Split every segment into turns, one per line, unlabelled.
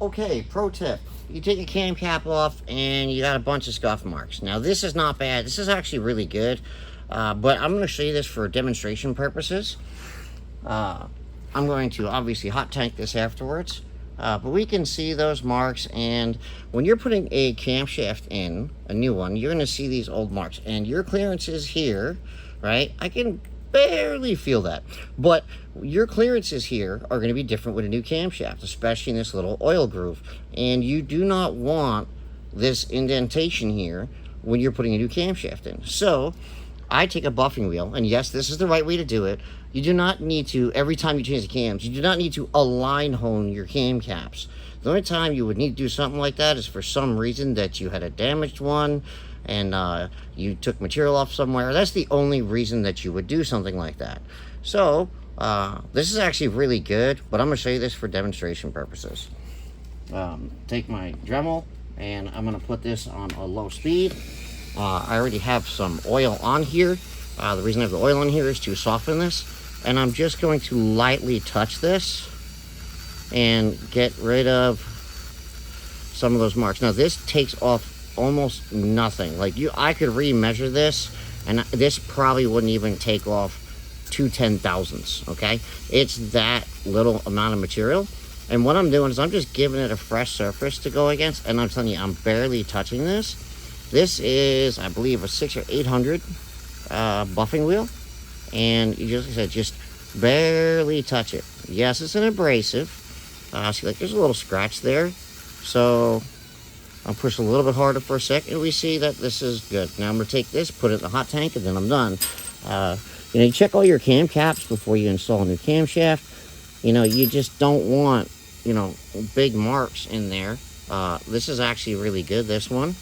Okay, pro tip. You take a cam cap off and you got a bunch of scuff marks. Now this is not bad. This is actually really good. But I'm going to show you this for demonstration purposes. I'm going to obviously hot tank this afterwards. But we can see those marks, and when you're putting a camshaft in, a new one, you're going to see these old marks. And your clearances here, right? I can barely feel that, but your clearances here are going to be different with a new camshaft, especially in this little oil groove. And you do not want this indentation here when you're putting a new camshaft in. So I take a buffing wheel, and yes, this is the right way to do it. You do not need to, every time you change the cams, you do not need to align hone your cam caps. The only time you would need to do something like that is for some reason that you had a damaged one and you took material off somewhere. That's the only reason that you would do something like that. So this is actually really good, but I'm going to show you this for demonstration purposes. Take my Dremel, and I'm going to put this on a low speed. I already have some oil on here. The reason I have the oil on here is to soften this, and I'm just going to lightly touch this and get rid of some of those marks. Now this takes off almost nothing. Like I could remeasure this, and this probably wouldn't even take off 2/10,000ths. Okay, it's that little amount of material, and what I'm doing is I'm just giving it a fresh surface to go against, and I'm telling you, I'm barely touching this. This is, I believe, a 600 or 800 buffing wheel, and you just, like I said, just barely touch it. Yes, it's an abrasive. See, like there's a little scratch there, so I'll push a little bit harder for a second. We see that this is good. Now I'm going to take this, put it in the hot tank, and then I'm done. You check all your cam caps before you install a new camshaft. You just don't want, big marks in there. This is actually really good, this one.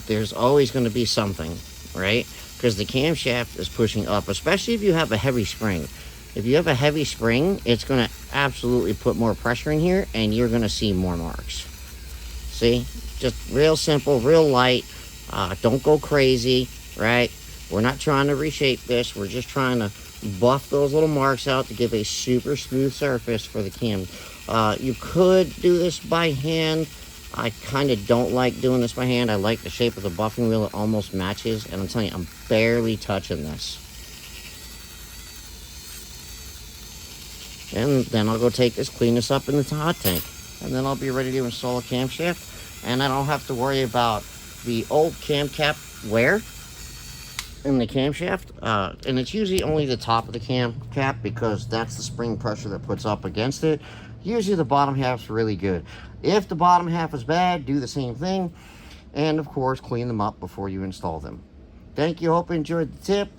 There's always going to be something, right? Because the camshaft is pushing up, especially if you have a heavy spring. If you have a heavy spring, it's going to absolutely put more pressure in here, and you're going to see more marks. See? Just real simple, real light. Don't go crazy, right? We're not trying to reshape this. We're just trying to buff those little marks out to give a super smooth surface for the cam. You could do this by hand. I kind of don't like doing this by hand. I like the shape of the buffing wheel. It almost matches, and I'm telling you, I'm barely touching this. And then I'll go take this, clean this up in the hot tank, and then I'll be ready to install a camshaft. And I don't have to worry about the old cam cap wear in the camshaft. And it's usually only the top of the cam cap, because that's the spring pressure that puts up against it. Usually the bottom half's really good. If the bottom half is bad, do the same thing. And of course, clean them up before you install them. Thank you. Hope you enjoyed the tip.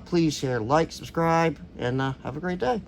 Please share, like, subscribe, and have a great day.